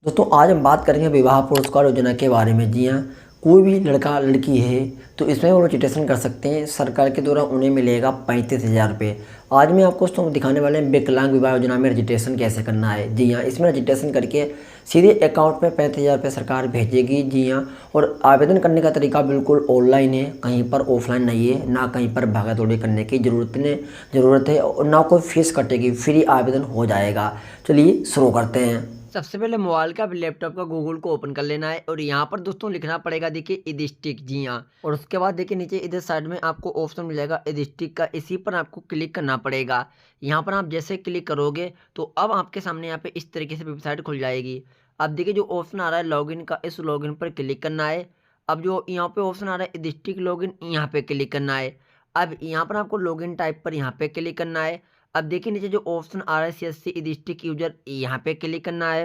दोस्तों आज हम बात करेंगे विवाह पुरस्कार योजना के बारे में। जी हाँ, कोई भी लड़का लड़की है तो इसमें वो रजिस्ट्रेशन कर सकते हैं। सरकार के द्वारा उन्हें मिलेगा 35,000 रुपये। आज मैं आपको दोस्तों दिखाने वाले हैं विकलांग विवाह योजना में रजिस्ट्रेशन कैसे करना है। जी हाँ, इसमें रजिस्ट्रेशन करके सीधे अकाउंट में 35,000 रुपये सरकार भेजेगी। जी हाँ, और आवेदन करने का तरीका बिल्कुल ऑनलाइन है, कहीं पर ऑफलाइन नहीं है। ना कहीं पर भागा दौड़ी करने की ज़रूरत है और ना कोई फीस कटेगी, फ्री आवेदन हो जाएगा। चलिए शुरू करते हैं। सबसे पहले मोबाइल का लैपटॉप का गूगल को ओपन कर लेना है और यहाँ पर दोस्तों लिखना पड़ेगा देखिए इडिस्टिक। जी हाँ, और उसके बाद देखिए नीचे इधर साइड में आपको ऑप्शन मिल जाएगा इडिस्टिक का, इसी पर आपको क्लिक करना पड़ेगा। यहाँ पर आप जैसे क्लिक करोगे तो अब आपके सामने यहाँ पे इस तरीके से वेबसाइट खुल जाएगी। अब देखिए जो ऑप्शन आ रहा है लॉगिन का, इस लॉगिन पर क्लिक करना है। अब जो यहाँ पे ऑप्शन आ रहा है इडिस्टिक लॉगिन, यहाँ पे क्लिक करना है। अब यहाँ पर आपको लॉगिन टाइप पर यहाँ पे क्लिक करना है। अब देखिए नीचे जो ऑप्शन आ रहा है CSC डिस्ट्रिक्ट यूजर, यहाँ पे क्लिक करना है।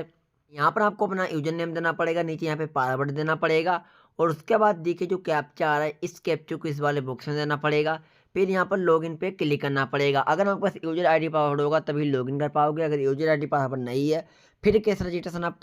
यहाँ पर आपको अपना यूजर नेम देना पड़ेगा, नीचे यहाँ पे पासवर्ड देना पड़ेगा और उसके बाद देखिए जो कैप्चा आ रहा है इस कैप्चे को इस वाले बॉक्स में देना पड़ेगा। फिर यहाँ पर लॉगिन पे क्लिक करना पड़ेगा। अगर आपके पास यूजर आईडी पासवर्ड होगा तभी लॉगिन कर पाओगे, अगर यूजर आईडी पासवर्ड नहीं है फिर कैसे रजिस्ट्रेशन आप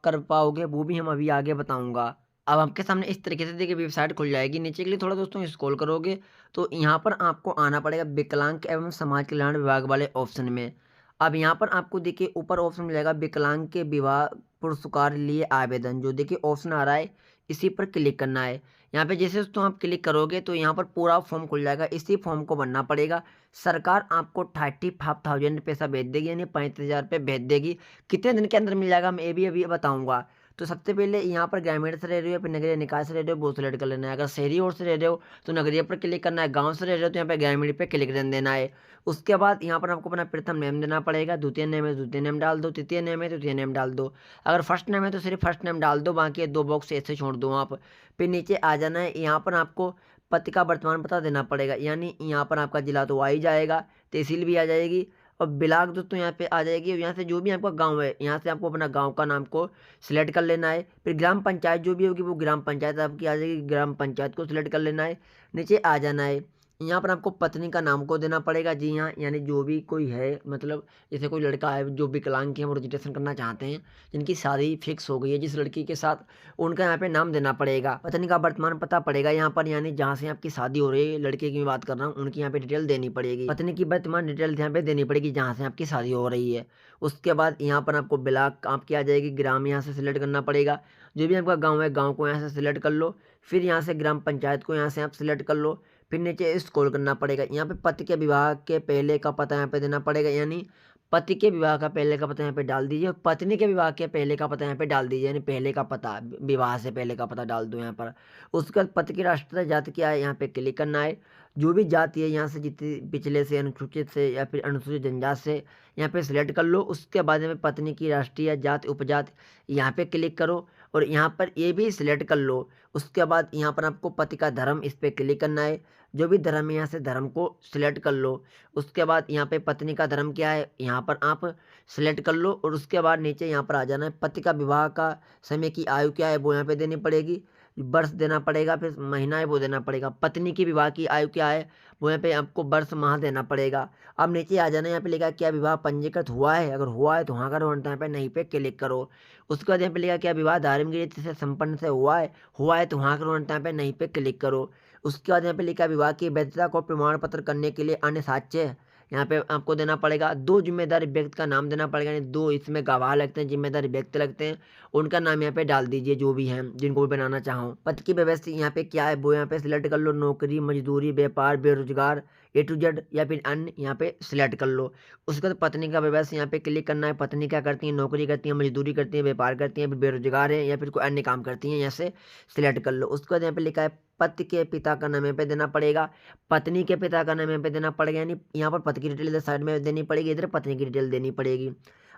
कर पाओगे वो भी हम अभी आगे बताऊँगा। अब आपके सामने इस तरीके से देखिए वेबसाइट खुल जाएगी। नीचे के लिए थोड़ा दोस्तों स्क्रॉल करोगे तो यहाँ पर आपको आना पड़ेगा विकलांग एवं समाज कल्याण विभाग वाले ऑप्शन में। अब यहाँ पर आपको देखिए ऊपर ऑप्शन मिलेगा विकलांग के विवाह पुरस्कार लिए आवेदन, जो देखिए ऑप्शन आ रहा है इसी पर क्लिक करना है। यहाँ पे जैसे दोस्तों आप क्लिक करोगे तो यहाँ पर पूरा फॉर्म खुल जाएगा, इसी फॉर्म को भरना पड़ेगा। सरकार आपको 35,000 पैसा भेज देगी, यानी 35,000 रुपये भेज देगी। कितने दिन के अंदर मिल जाएगा मैं ये भी अभी बताऊँगा। तो सबसे पहले यहाँ पर ग्रामीण से रह रहे हो या फिर नगरीय निकाय से रह रहे हो वो सिलेक्ट कर लेना है। अगर शहरी ओर से रह रहे हो तो नगरीय पर क्लिक करना है, गांव से रह रहे हो तो यहाँ पे ग्रामीण पे क्लिक कर देना है। उसके बाद यहाँ पर आपको अपना प्रथम नेम देना पड़ेगा, द्वितीय नेम है द्वितीय नेम डाल दो, तृतीय नेम है तृतीय नेम डाल दो। अगर फर्स्ट नेम है तो सिर्फ फर्स्ट नेम डाल दो, बाकी ये 2 बॉक्स ऐसे छोड़ दो आप। फिर नीचे आ जाना है, यहाँ पर आपको पति का वर्तमान पता देना पड़ेगा, यानी यहाँ पर आपका जिला तो आ ही जाएगा, तहसील भी आ जाएगी और ब्लॉक दोस्तों यहाँ पे आ जाएगी। और यहाँ से जो भी आपका गांव है यहाँ से आपको अपना गांव का नाम को सिलेक्ट कर लेना है। फिर ग्राम पंचायत जो भी होगी वो ग्राम पंचायत आपकी आ जाएगी, ग्राम पंचायत को सिलेक्ट कर लेना है। नीचे आ जाना है, यहाँ पर आपको पत्नी का नाम को देना पड़ेगा। जी हाँ, यानी जो भी कोई है, मतलब जैसे कोई लड़का है जो विकलांग की हम रजिस्ट्रेशन करना चाहते हैं, जिनकी शादी फिक्स हो गई है जिस लड़की के साथ, उनका यहाँ पे नाम देना पड़ेगा। पत्नी का वर्तमान पता पड़ेगा यहाँ पर, यानी जहाँ से आपकी शादी हो रही है, लड़के की मैं बात कर रहा हूँ, उनकी यहाँ पे डिटेल देनी पड़ेगी। पत्नी की वर्तमान डिटेल यहाँ पे देनी पड़ेगी जहाँ से आपकी शादी हो रही है। उसके बाद यहाँ पर आपको ब्लॉक आपकी आ जाएगी, ग्राम यहाँ से सिलेक्ट करना पड़ेगा। जो भी आपका गाँव है गाँव को यहाँ से सिलेक्ट कर लो। फिर यहाँ से ग्राम पंचायत को यहाँ से आप सिलेक्ट कर लो। फिर नीचे स्क्रॉल करना पड़ेगा, यहाँ पे पति के विवाह के पहले का पता यहाँ पे देना पड़ेगा, यानी पति के विवाह का पहले का पता यहाँ पे डाल दीजिए और पत्नी के विवाह के पहले का पता यहाँ पे डाल दीजिए, यानी पहले का पता, विवाह से पहले का पता डाल दो यहाँ पर। उसके बाद पति की राष्ट्रीय जाति क्या है यहाँ पे क्लिक करना है। जो भी जाति है यहाँ से, जितनी पिछले से, अनुसूचित से या फिर अनुसूचित जनजाति से, यहाँ पे सिलेक्ट कर लो। उसके बाद में पत्नी की राष्ट्रीय जाति उपजाति यहाँ पे क्लिक करो और यहाँ पर ये भी सिलेक्ट कर लो। उसके बाद यहाँ पर आपको पति का धर्म, इस पर क्लिक करना है। जो भी धर्म है यहाँ से धर्म को सिलेक्ट कर लो। उसके बाद यहाँ पे पत्नी का धर्म क्या है यहाँ पर आप सिलेक्ट कर लो और उसके बाद नीचे यहाँ पर आ जाना है। पति का विवाह का समय की आयु क्या है वो यहाँ पे देनी पड़ेगी, वर्ष देना पड़ेगा, फिर महीना है वो देना पड़ेगा। पत्नी की विवाह की आयु क्या है वो यहाँ पे आपको वर्ष माह देना पड़ेगा। अब नीचे आ जाना, यहाँ पे लिखा है क्या विवाह पंजीकृत हुआ है, अगर हुआ है तो हाँ करो, यहाँ पे नहीं पे क्लिक करो। उसके बाद यहाँ पे लिखा है क्या विवाह धार्मिक रीति से संपन्न से हुआ है तो हाँ करो, यहाँ पे नहीं पे क्लिक करो। उसके बाद यहाँ पे लिखा है विवाह की वैधता को प्रमाण पत्र करने के लिए अन्य साक्ष्य यहाँ पे आपको देना पड़ेगा। 2 जिम्मेदार व्यक्ति का नाम देना पड़ेगा, यानी 2 इसमें गवाह लगते हैं, जिम्मेदार व्यक्ति लगते हैं, उनका नाम यहाँ पे डाल दीजिए जो भी हैं, जिनको भी बनाना चाहो। पद की व्यवस्था यहाँ पे क्या है वो यहाँ पे सिलेक्ट कर लो, नौकरी, मजदूरी, व्यापार, बेरोजगार, A to Z या फिर अन्य यहाँ पे सिलेक्ट कर लो। उसके बाद पत्नी का व्यवस्था यहाँ पे क्लिक करना है। पत्नी क्या करती है, नौकरी करती है, मजदूरी करती है, व्यापार करती है, फिर बेरोजगार है या फिर कोई अन्य काम करती है, यहाँ से सिलेक्ट कर लो। उसके बाद यहाँ पे लिखा है पति के पिता का नाम यहाँ पे देना पड़ेगा, पत्नी के पिता का नाम यहाँ पे देना पड़ेगा, यानी यहाँ पर पति की डिटेल इधर साइड में देनी पड़ेगी, इधर पत्नी की डिटेल देनी पड़ेगी।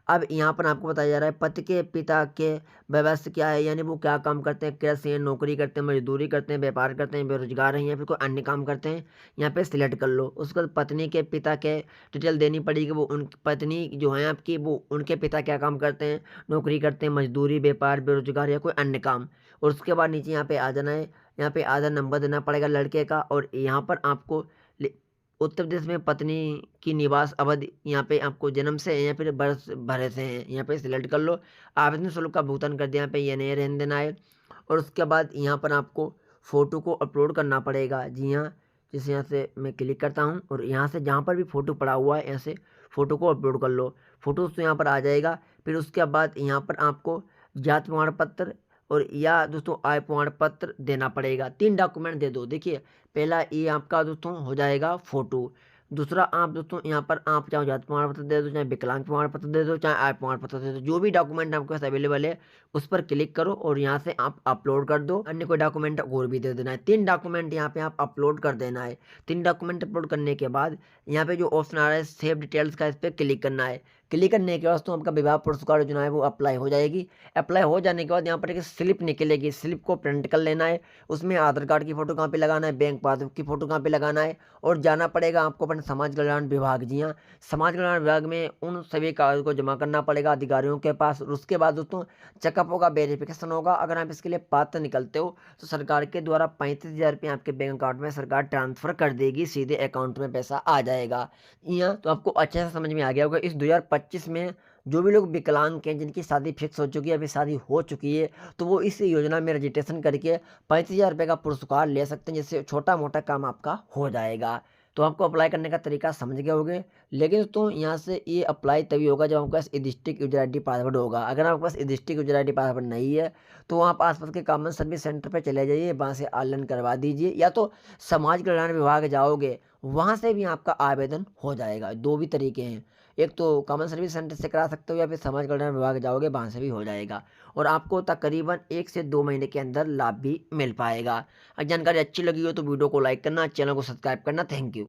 अब यहाँ पर आपको बताया जा रहा है पति के पिता के व्यवस्था क्या है, यानी वो क्या काम करते हैं, कृषि हैं, नौकरी करते हैं, मजदूरी करते हैं, व्यापार करते हैं, बेरोजगार हैं या फिर कोई अन्य काम करते हैं, यहाँ पे सिलेक्ट कर लो। उसके बाद पत्नी के पिता के डिटेल देनी पड़ेगी, वो उन पत्नी जो है आपकी, वो उनके पिता क्या काम करते हैं, नौकरी करते हैं, मजदूरी, व्यापार, बेरोजगार या कोई अन्य काम। और उसके बाद नीचे यहाँ पे आ जाना है, यहाँ पे आधार नंबर देना पड़ेगा लड़के का और यहाँ पर आपको उत्तर प्रदेश में पत्नी की निवास अवधि यहाँ पे आपको जन्म से है या फिर बरस भरे से है, यहाँ पे सिलेक्ट कर लो। आवेदन शुल्क का भुगतान कर दिया, यहाँ पे ये नहीं रहने देना है। और उसके बाद यहाँ पर आपको फ़ोटो को अपलोड करना पड़ेगा। जी हाँ, जैसे यहाँ से मैं क्लिक करता हूँ और यहाँ से जहाँ पर भी फ़ोटो पड़ा हुआ है यहाँ से फ़ोटो को अपलोड कर लो। फ़ोटो तो यहाँ पर आ जाएगा। फिर उसके बाद यहाँ पर आपको जाति प्रमाण पत्र और या दोस्तों आय प्रमाण पत्र देना पड़ेगा। 3 डॉक्यूमेंट दे दो। देखिए, पहला ये आपका दोस्तों हो जाएगा फ़ोटो। दूसरा आप दोस्तों यहाँ पर आप चाहे जाति प्रमाण पत्र दे दो, चाहे विकलांग प्रमाण पत्र दे दो, चाहे आय प्रमाण पत्र दे दो, जो भी डॉक्यूमेंट आपके पास अवेलेबल है उस पर क्लिक करो और यहाँ से आप अपलोड कर दो। अन्य कोई डॉक्यूमेंट और भी दे देना है। 3 डॉक्यूमेंट यहाँ पे आप अपलोड कर देना है। 3 डॉक्यूमेंट अपलोड करने के बाद यहाँ पे जो ऑप्शन आ रहा है सेव डिटेल्स का, इस पर क्लिक करना है। क्लिक करने के बाद तो आपका विवाह पुरस्कार योजना है वो अप्लाई हो जाएगी। अप्लाई हो जाने के बाद यहाँ पर एक स्लिप निकलेगी, स्लिप को प्रिंट कर लेना है। उसमें आधार कार्ड की फ़ोटो कहाँ पे लगाना है, बैंक पासबुक की फ़ोटो कहाँ पे लगाना है, और जाना पड़ेगा आपको अपने समाज कल्याण विभाग। जी हाँ, समाज कल्याण विभाग में उन सभी कागज को जमा करना पड़ेगा अधिकारियों के पास। और उसके बाद दोस्तों चेकअप होगा, वेरिफिकेशन होगा। अगर आप इसके लिए पात्र निकलते हो तो सरकार के द्वारा 35,000 रुपये आपके बैंक अकाउंट में सरकार ट्रांसफ़र कर देगी, सीधे अकाउंट में पैसा आ जाएगा। यहाँ तो आपको अच्छे से समझ में आ गया होगा। इस 2025 में जो भी लोग विकलांग हैं, जिनकी शादी फिक्स हो चुकी है, अभी शादी हो चुकी है, तो वो इस योजना में रजिस्ट्रेशन करके 35,000 रुपये का पुरस्कार ले सकते हैं, जिससे छोटा मोटा काम आपका हो जाएगा। तो आपको अप्लाई करने का तरीका समझ गए होंगे। लेकिन तो यहाँ से ये अप्लाई तभी होगा जब आपके पास डिस्ट्रिक्ट यूजर ID पासवर्ड होगा। अगर आपके पास डिस्ट्रिक्ट यूजर ID पासवर्ड नहीं है तो आप आसपास के कॉमन सर्विस सेंटर पे चले जाइए, वहाँ से ऑनलाइन करवा दीजिए, या तो समाज कल्याण विभाग जाओगे, वहाँ से भी आपका आवेदन हो जाएगा। 2 भी तरीके हैं, एक तो कॉमन सर्विस सेंटर से करा सकते हो या फिर समाज कल्याण विभाग जाओगे, वहाँ से भी हो जाएगा। और आपको तकरीबन 1 से 2 महीने के अंदर लाभ भी मिल पाएगा। अगर जानकारी अच्छी लगी हो तो वीडियो को लाइक करना, चैनल को सब्सक्राइब करना। Thank you.